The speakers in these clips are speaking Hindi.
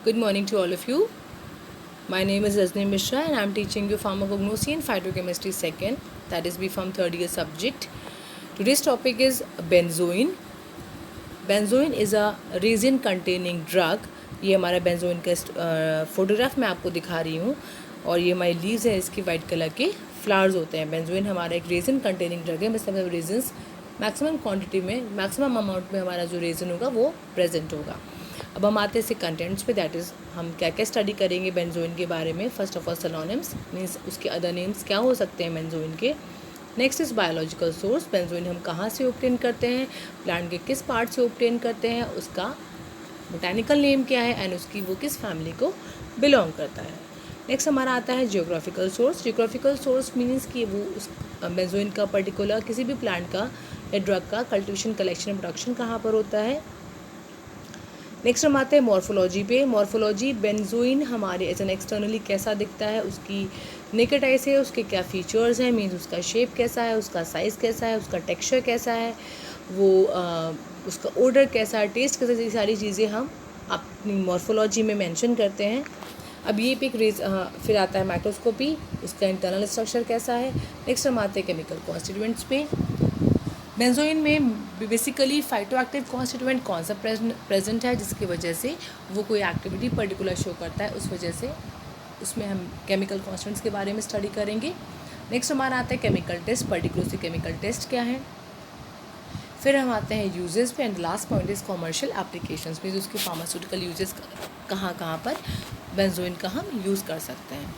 Good morning to all of you. My name is Rajni Mishra and I am teaching you Pharmacognosy and Phytochemistry second, that is B Pharm third year subject. Today's topic is benzoin. Benzoin is a resin containing drug. ये हमारा बेंजोइन का फोटोग्राफ मैं आपको दिखा रही हूँ और ये हमारी लीव्स है, इसकी वाइट कलर के फ्लावर्स होते हैं. बेंजोइन हमारा एक रेजिन कंटेनिंग ड्रग है. मतलब रेजिन्स मैक्सिमम क्वांटिटी में, मैक्सिमम अमाउंट में हमारा जो रेजिन होगा वो प्रेजेंट होगा. अब हम आते हैं इसके कंटेंट्स पे, दैट इज़ हम क्या क्या स्टडी करेंगे बेंजोइन के बारे में. First of all synonyms means उसके अदर नेम्स क्या हो सकते हैं बेंजोइन के. Next is biological source. Benzoin हम कहाँ से ऑब्टेन करते हैं, प्लांट के किस पार्ट से ऑब्टेन करते हैं, उसका बोटानिकल नेम क्या है एंड उसकी वो किस फैमिली को बिलोंग करता है. नेक्स्ट हमारा आता है geographical source. Geographical source means कि वो उस बेंजोइन का पर्टिकुलर किसी भी प्लांट का या ड्रग का कल्टिवेशन, कलेक्शन, प्रोडक्शन कहाँ पर होता है. नेक्स्ट हम आते हैं मॉर्फोलॉजी पे. मॉर्फोलॉजी, बेंजोइन हमारे एज एन एक्सटर्नली कैसा दिखता है, उसकी नेकेड आई से उसके क्या फीचर्स हैं, मीन्स उसका शेप कैसा है, उसका साइज़ कैसा है, उसका टेक्सचर कैसा है, वो उसका ओडर कैसा है, टेस्ट कैसा है, ये सारी चीज़ें हम अपनी मॉर्फोलॉजी में मेंशन करते हैं. अब ये पे फिर आता है माइक्रोस्कोपी, उसका इंटरनल स्ट्रक्चर कैसा है. नेक्स्ट हम आते हैं केमिकल कॉन्स्टिट्यूएंट्स पे. बेंजोइन में बेसिकली फाइटोएक्टिव कॉन्स्टिट्यूएंट कौन सा प्रेजेंट है जिसकी वजह से वो कोई एक्टिविटी पर्टिकुलर शो करता है, उस वजह से उसमें हम केमिकल कॉन्स्टिट्यूएंट्स के बारे में स्टडी करेंगे. नेक्स्ट हमारा आता है chemical test, particularly chemical test क्या है. फिर हम आते हैं यूजेस पे and last point is commercial applications में, उसके फार्मास्यूटिकल यूजेस कहाँ कहाँ पर बेंजोइन का हम यूज़ कर सकते हैं.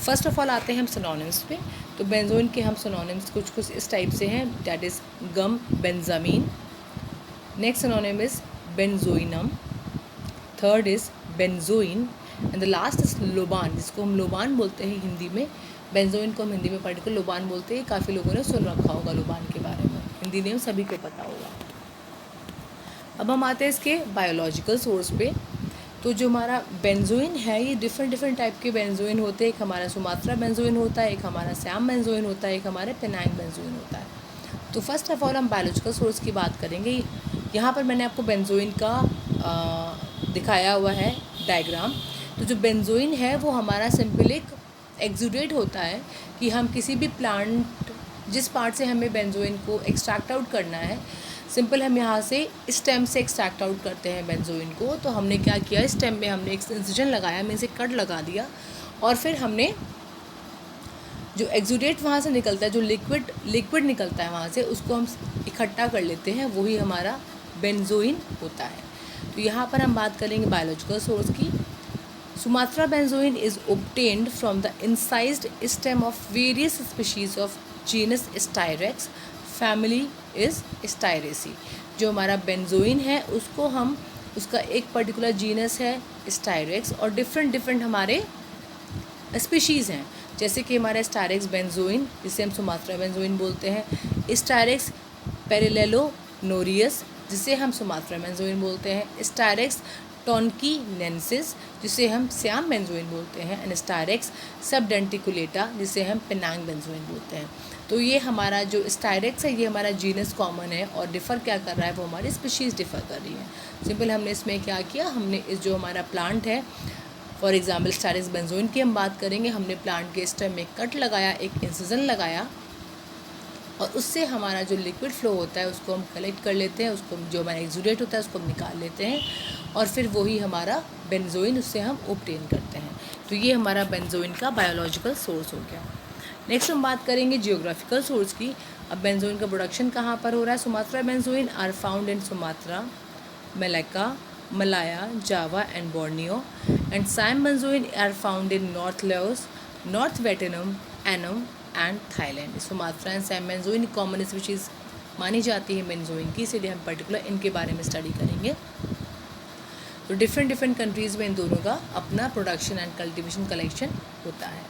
फर्स्ट ऑफ ऑल आते हैं हम सिनोनिम्स पे. तो बेंजोइन के हम सिनोनिम्स कुछ इस टाइप से हैं, that is gum benjamin. Next synonym is benzoinum. Third is benzoin and the last is लोबान, जिसको हम लोबान बोलते हैं हिंदी में. बेंजोइन को हम हिंदी में पर्टिकुलर लोबान बोलते हैं. काफ़ी लोगों ने सुन रखा होगा लोबान के बारे में, हिंदी नेम सभी को पता होगा. अब हम आते हैं इसके बायोलॉजिकल सोर्स पे. तो जो हमारा बेंजोइन है, ये डिफरेंट टाइप के बेंजोइन होते हैं. एक हमारा सुमात्रा बेंजोइन होता है, एक हमारा सैम बेंजोइन होता है, एक हमारे पेनांग बेंजोइन होता है. तो फर्स्ट ऑफ ऑल हम बायोलॉजिकल सोर्स की बात करेंगे. यहाँ पर मैंने आपको बेंजोइन का दिखाया हुआ है डायग्राम. तो जो बेंजोइन है वो हमारा सिंपल एक एक्सुडेट होता है कि हम किसी भी प्लांट, जिस पार्ट से हमें बेंजोइन को एक्सट्रैक्ट आउट करना है, सिंपल हम यहाँ से स्टेम से एक्सट्रैक्ट आउट करते हैं बेंजोइन को. तो हमने क्या किया, स्टेम में हमने एक इंसिजन लगाया, मीन्स एक कट लगा दिया, और फिर हमने जो एक्सुडेट वहाँ से निकलता है, जो लिक्विड निकलता है वहाँ से, उसको हम इकट्ठा कर लेते हैं, वही हमारा बेंजोइन होता है. तो यहाँ पर हम बात करेंगे बायोलॉजिकल सोर्स की. Sumatra benzoin is obtained from the incised stem of various species of genus styrax. Family is styracaceae. जो हमारा बेंजोइन है उसको हम, उसका एक पर्टिकुलर जीनस है स्टायरेक्स, और डिफरेंट हमारे स्पीशीज़ हैं. जैसे कि हमारा स्टायरेक्स बेंजोइन, जिसे हम सुमात्रा बेंजोइन बोलते हैं. स्टायरेक्स पेरिलेलोनोरियस, जिसे हम सुमात्रा बेंजोइन बोलते हैं. स्टायरेक्स टोनकीनेंसिस, जिसे हम सैम बेंजोइन बोलते हैं. एंड स्टायरेक्स सबडेंटिकुलेटा, जिसे हम पेनांग बेंजोइन बोलते हैं. तो ये हमारा जो स्टायरेक्स है, ये हमारा जीनस कॉमन है, और डिफ़र क्या कर रहा है, वो हमारी स्पीशीज़ डिफ़र कर रही है. सिंपल हमने इसमें क्या किया, हमने इस जो हमारा प्लांट है, फॉर एग्जाम्पल स्टायरेक्स बेंजोइन की हम बात करेंगे, हमने प्लांट के स्टेम में कट लगाया, एक इंसिजन लगाया, और उससे हमारा जो लिक्विड फ्लो होता है उसको हम कलेक्ट कर लेते हैं, उसको जो हमारा एक्सुडेट होता है उसको हम निकाल लेते हैं, और फिर वही हमारा बेंजोइन उससे हम ऑब्टेन करते हैं. तो ये हमारा बेंजोइन का बायोलॉजिकल सोर्स हो गया. नेक्स्ट हम बात करेंगे जियोग्राफिकल सोर्स की. अब बेंजोइन का प्रोडक्शन कहाँ पर हो रहा है. Sumatra benzoin are found in Sumatra, Malacca, Malaya, Java and Borneo. And Siam benzoin are found in North Laos, North Vietnam, Annam and Thailand. Sumatra and Siam benzoin common species मानी जाती है बेंजोइन की, इसलिए हम पर्टिकुलर इनके बारे में स्टडी करेंगे. तो डिफरेंट कंट्रीज़ में इन दोनों का अपना प्रोडक्शन एंड कल्टिवेशन कलेक्शन होता है.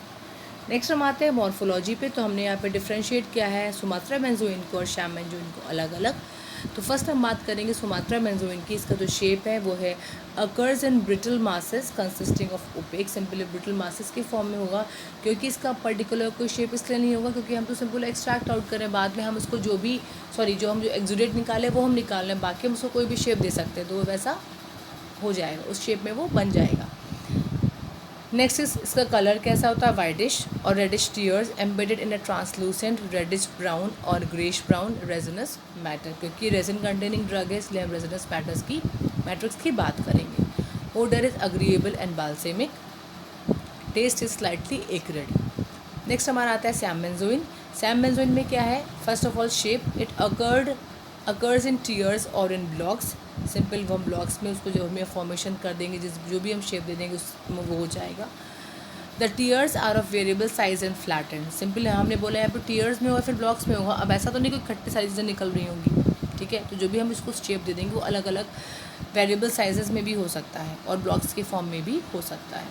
नेक्स्ट हम आते हैं मॉर्फोलॉजी पे. तो हमने यहाँ पे डिफ्रेंशिएट किया है सुमात्रा बेंजोइन को और सैम बेंजोइन को अलग अलग. तो फर्स्ट हम बात करेंगे सुमात्रा बेंजोइन की. इसका जो शेप है वो है occurs in brittle masses consisting of opaque. Simply brittle masses के फॉर्म में होगा, क्योंकि इसका पर्टिकुलर कोई शेप इसलिए नहीं होगा क्योंकि हम तो सिंपल एक्सट्रैक्ट आउट करें, बाद में हम उसको जो हम जो एक्सुडेट निकाले वो हम निकाल लें, बाकी हम उसको कोई भी शेप दे सकते हैं, तो वो वैसा हो जाएगा, उस शेप में वो बन जाएगा। नेक्स्ट इस इसका कलर कैसा होता है, वाइटिश और reddish tears embedded in a translucent reddish brown और ग्रेश ब्राउन रेजिनस मैटर, क्योंकि रेजिन कंटेनिंग ड्रग है इसलिए हम रेजिनस मैट्रिक्स की बात करेंगे। Odour is agreeable and balsamic, taste is slightly acrid. Next हमारा आता है सैम बेंजोइन। सैम बेंजोइन में क्या है, first of all shape, it occurs in tears और इन ब्लॉक्स। सिंपल वो हम ब्लॉक्स में उसको जो हमें फॉर्मेशन कर देंगे, जो भी हम शेप दे देंगे उसमें वो हो जाएगा। The tears are of variable size and flattened. Simple हमने बोला यहाँ पर टीयर्स में होगा फिर ब्लॉक्स में होगा, अब ऐसा तो नहीं कोई खट्टी सारी चीज़ें निकल रही होंगी, ठीक है। तो जो भी हम इसको शेप दे देंगे वो अलग अलग वेरिएबल साइजेस में भी हो सकता है और ब्लॉक्स के फॉर्म में भी हो सकता है।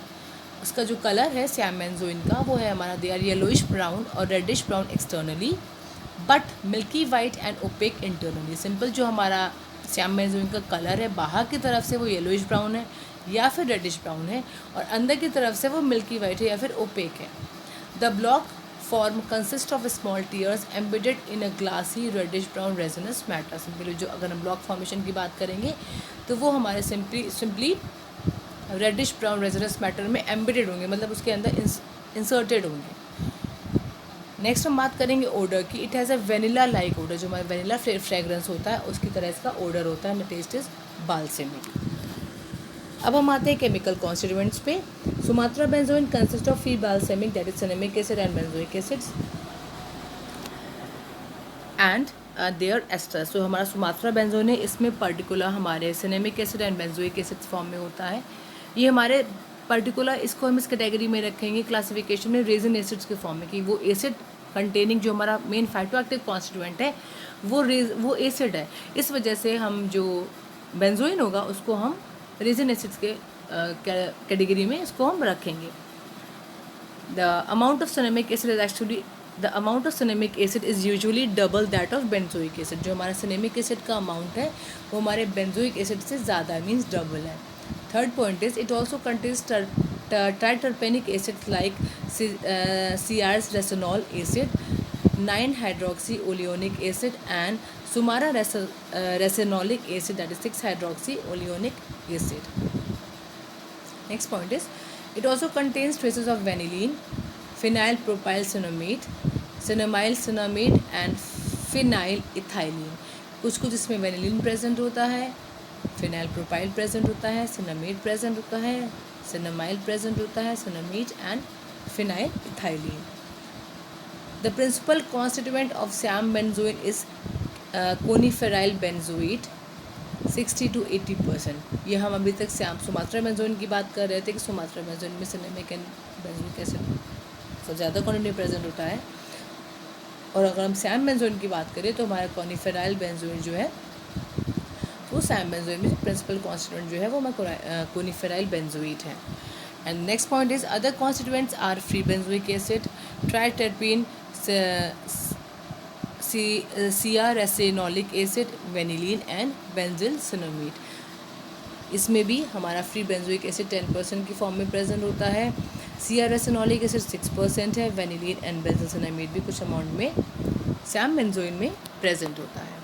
उसका जो कलर है सैम बेंजोइन का वो है हमारा, दे आर येलोइश ब्राउन और reddish brown externally but milky white and opaque internally. Simple जो हमारा सैम बेंजोइन का कलर है बाहर की तरफ से वो येलोइश ब्राउन है या फिर रेडिश ब्राउन है और अंदर की तरफ से वो मिल्की वाइट है या फिर ओपेक है। The block form consist of small tears embedded in a glassy reddish brown resinous matter. Simply जो अगर हम ब्लॉक फॉर्मेशन की बात करेंगे तो वो हमारे simply reddish brown resinous matter में एम्बेडेड होंगे, मतलब उसके अंदर इंसर्टेड होंगे। नेक्स्ट हम बात करेंगे ओडर की। It has a vanilla like odour, जो हमारा वेनिला फ्रेग्रेंस होता है उसकी तरह इसका ओडर होता है। Taste is balsamic. अब हम आते हैं केमिकल कॉन्स्टिट्यूएंट्स पे। Sumatra benzoin consist of free balsamic that is cinnamic acid and benzoic acids and their esters. तो हमारा सुमात्रा बेंजोइन है, इसमें पर्टिकुलर हमारे cinnamic acid and benzoic acid form में होता है। ये हमारे पर्टिकुलर इसको हम इस कैटेगरी में रखेंगे क्लासिफिकेशन में रेजिन एसिड्स के फॉर्म में, कि वो एसिड कंटेनिंग जो हमारा मेन फाइटोएक्टिव कॉन्स्टिट्यूएंट है वो एसिड है। इस वजह से हम जो बेंजोइन होगा उसको हम रेजिन एसिड्स के कैटेगरी में इसको हम रखेंगे। The amount of cinnamic acid is actually the amount of cinnamic acid is usually double that of benzoic acid. जो हमारा सिनेमिक एसिड का अमाउंट है वो हमारे बेंजोइक एसिड से ज़्यादा मीन्स डबल है। Third point is it also contains triterpenic acid like CR's resinol acid, 9-hydroxy-oleonic acid and Sumara resinolic acid, that is 6-hydroxy-oleonic acid. Next point is it also contains traces of vanillin, phenyl propyl cinnamate, cinnamyl cinnamate and phenyl ethylene। कुछ इसमें वेनिलिन प्रेजेंट होता है, फिनाइल प्रोपाइल प्रेजेंट होता है, सिनामेट प्रेजेंट होता है, सिनामाइल प्रेजेंट होता है, cinnamate and phenyl ethylene. The principal constituent of Siam benzoin is coniferyl benzoate 60 to 80%। ये हम अभी तक सुमात्रा बेंजोइन की बात कर रहे थे कि सुमात्रा बेंजोइन में सिनेमिक एंड बेंजोइक एसिड सबसे ज़्यादा क्वांटिटी प्रेजेंट होता है, और अगर हम सैम बेंजोइन की बात करें तो हमारा कोनिफेराइल बेंजोइन जो है वो सैम बेंजोइन में प्रिंसिपल कॉन्स्टिट्यूएंट जो है वो हमारा कोनिफेराइल बेंजोइट है। And next point is other constituents are free benzoic acid, triterpene, CR resinolic acid, vanillin and benzyl cinnamate. इसमें भी हमारा फ्री बेंजोइक एसिड 10% की फॉर्म में प्रेजेंट होता है, CR रेसिनोलिक एसिड 6% है, वेनिलीन एंड बेंजिल सिनामेट भी कुछ अमाउंट में सैम बेंजोइन में प्रेजेंट होता है।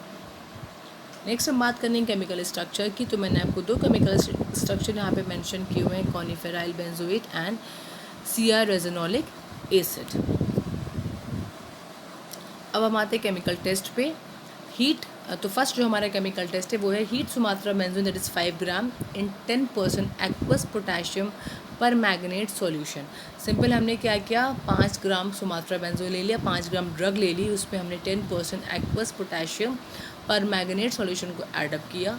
नेक्स्ट हम बात करेंगे केमिकल स्ट्रक्चर की। तो मैंने आपको दो केमिकल स्ट्रक्चर यहाँ पे मेंशन किए हुए हैं, कोनिफेराइल benzoate and CR resinolic acid. अब हम आते हैं केमिकल टेस्ट पे। हीट, तो फर्स्ट जो हमारा केमिकल टेस्ट है वो है heat Sumatra benzoin that is 5 gram in 10% aqueous potassium permanganate solution. Simple हमने क्या किया, 5 ग्राम सुमात्रा बेंजोइन ले लिया, 5 ग्राम ड्रग ले ली, उसमें हमने 10% aqueous potassium permanganate solution को एडअप किया।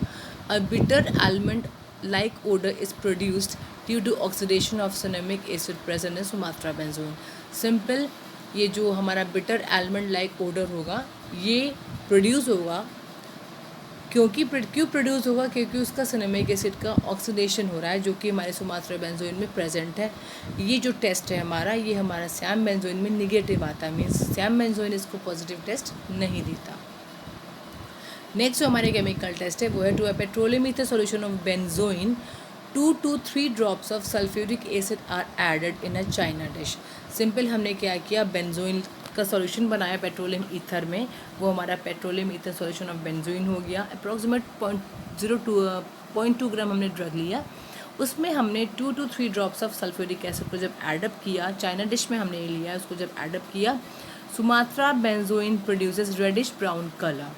A bitter almond like odour is produced due to oxidation of cinnamic acid present in Sumatra benzoin. Simple ये जो हमारा बिटर आलमंड लाइक ओडर होगा ये प्रोड्यूस होगा, क्यों प्रोड्यूस होगा, क्योंकि उसका सिनेमिक एसिड का ऑक्सीडेशन हो रहा है जो कि हमारे सुमात्रा बेंजोइन में प्रेजेंट है। ये जो टेस्ट है हमारा, ये हमारा सैम बेंजोइन में निगेटिव आता है, मीन्स सैम बेंजोइन इसको पॉजिटिव टेस्ट नहीं देता। नेक्स्ट जो हमारे केमिकल टेस्ट है वो है to a petroleum ether solution of benzoin 2 to 3 drops of sulfuric acid are added in a china dish। Simple हमने क्या किया, बेंजोइन का सॉल्यूशन बनाया पेट्रोलियम ईथर में, वो हमारा petroleum ether solution of benzoin हो गया। अप्रॉक्सीमेट 0.2 ग्राम हमने ड्रग लिया, उसमें हमने 2 to 3 drops of sulphuric acid को जब एडअप किया, चाइना डिश में हमने ये लिया, उसको जब एडअप किया, Sumatra benzoin produces reddish brown colour.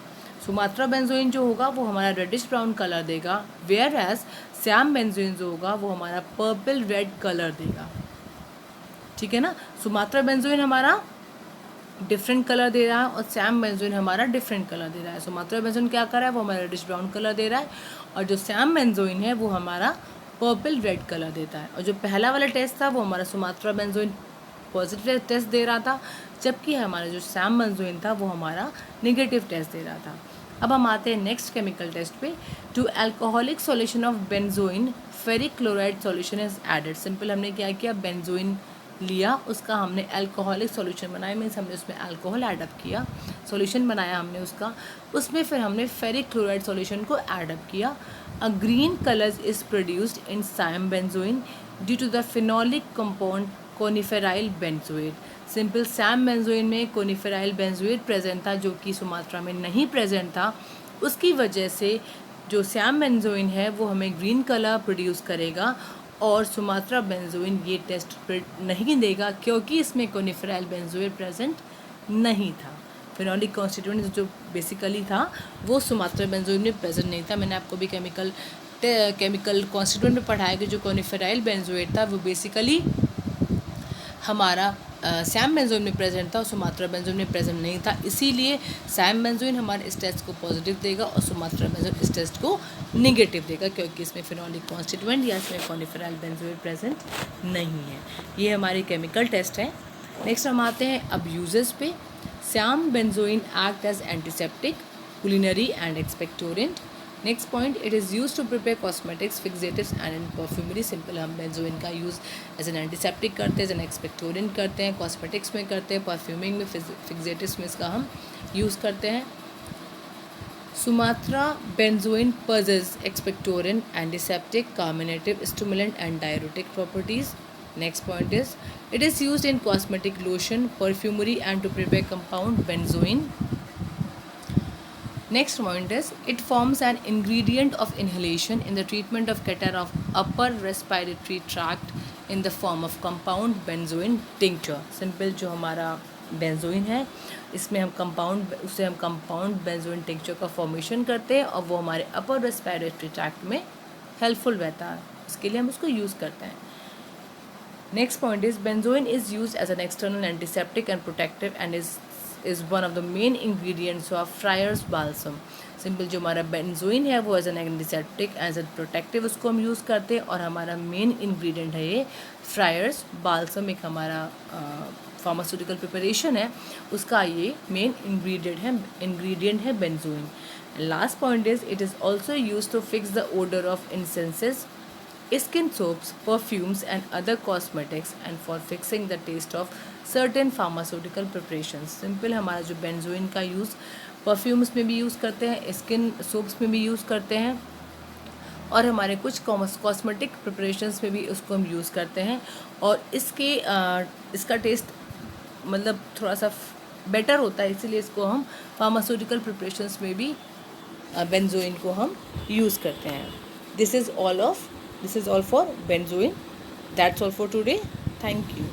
Sumatra benzoin जो होगा वो हमारा रेडिश ब्राउन कलर देगा, वेयर एज सैम बेंजोइन जो होगा वो हमारा पर्पल रेड कलर देगा। ठीक है ना, सुमात्रा बेंजोइन हमारा डिफरेंट कलर दे रहा है और सैम बेंजोइन हमारा डिफरेंट कलर दे रहा है। सुमात्रा बेंजोइन क्या कर रहा है, वो हमारा रेडिश ब्राउन कलर दे रहा है, और जो सैम बेंजोइन है वो हमारा पर्पल रेड कलर देता है। और जो पहला वाला टेस्ट था वो हमारा सुमात्रा बेंजोइन पॉजिटिव टेस्ट दे रहा था, जबकि हमारा जो सैम बेंजोइन था वो हमारा नेगेटिव टेस्ट दे रहा था। अब हम आते हैं नेक्स्ट केमिकल टेस्ट पे। To alcoholic solution of benzoin ferric chloride solution is added. Simple हमने क्या किया, बेंजोइन लिया, उसका हमने अल्कोहलिक सॉल्यूशन बनाया, मीन्स हमने उसमें अल्कोहल एडअप किया, सॉल्यूशन बनाया हमने उसका, उसमें फिर हमने फेरिक क्लोराइड सॉल्यूशन को एडअप किया। A green colour is produced in Siam benzoin due to the phenolic compound coniferyl benzoate. Simple Siam benzoin में कोनिफेराइल बेंजोएट प्रेजेंट था, जो कि सुमात्रा में नहीं प्रेजेंट था। उसकी वजह से जो सैम बेंजोइन है वो हमें ग्रीन कलर प्रोड्यूस करेगा, और सुमात्रा बेंजोइन ये टेस्ट नहीं देगा क्योंकि इसमें कोनिफेराइल बेंजोएट प्रेजेंट नहीं था। फिनोलिक कॉन्स्टिट्यूएंट जो बेसिकली था वो सुमात्रा बेंजोइन में प्रेजेंट नहीं था। मैंने आपको भी केमिकल कॉन्स्टिट्यूएंट में पढ़ाया कि जो कोनिफेराइल बेंजोएट था वो बेसिकली हमारा सैम बेंजोइन में प्रेजेंट था और सुमात्रा बेंजोइन में प्रेजेंट नहीं था, इसीलिए सैम बेंजोइन हमारे इस टेस्ट को पॉजिटिव देगा और सुमात्रा बेंजोइन इस टेस्ट को निगेटिव देगा, क्योंकि इसमें फिनोलिक कॉन्स्टिट्यूएंट या इसमें कोनिफेराइल बेंजोइन प्रेजेंट नहीं है। ये हमारी केमिकल टेस्ट है। नेक्स्ट हम आते हैं अब यूजेस पे। Siam benzoin act as antiseptic, culinary and expectorant. Next point, it is use to prepare cosmetics, fixatives and in perfumery. Simple हम बेंजोइन का यूज़ एज एन एंटीसेप्टिक करते हैं, एज एन एक्सपेक्टोरेंट करते हैं, कॉस्मेटिक्स में करते हैं, परफ्यूमिंग में, फिक्सेटिव्स में इसका हम यूज़ करते हैं। Sumatra benzoin possesses expectorant, antiseptic, carminative, stimulant and diuretic properties. Next point is, it is used in cosmetic lotion, perfumery and to prepare compound benzoin. Next point is, it forms an ingredient of inhalation in the treatment of catarrh of upper respiratory tract in the form of compound benzoin tincture. Simple जो हमारा बेंजोइन है इसमें हम कंपाउंड बेंजोइन टिंक्चर का फॉर्मेशन करते हैं और वो हमारे अपर रेस्पिरेटरी ट्रैक्ट में हेल्पफुल रहता है, इसके लिए हम उसको यूज़ करते हैं। Next point is, benzoin is use as an external antiseptic and protective and is one of the main ingredients of friars balsam. Simple जो हमारा बेंजोइन है वो as an antiseptic as an protective उसको हम यूज़ करते हैं, और हमारा मेन इंग्रेडिएंट है ये फ्रायर्स बाल्सम, एक हमारा फार्मास्यूटिकल प्रिपरेशन है, उसका ये मेन इंग्रेडिएंट है benzoin. Last point is, it is also use to fix the odour of incenses, skin soaps, perfumes and other cosmetics and for fixing the taste of certain pharmaceutical preparations. Simple हमारा जो बेंजोइन का यूज़ परफ्यूम्स में भी यूज़ करते हैं, स्किन सोप्स में भी यूज़ करते हैं, और हमारे कुछ कॉस्मेटिक प्रिपरेशंस में भी उसको हम यूज़ करते हैं, और इसका टेस्ट मतलब थोड़ा सा बेटर होता है, इसीलिए इसको हम फार्मास्यूटिकल प्रिपरेशंस में भी बेंजोइन को हम यूज़ करते हैं। This is all for benzoin. That's all for today. Thank you.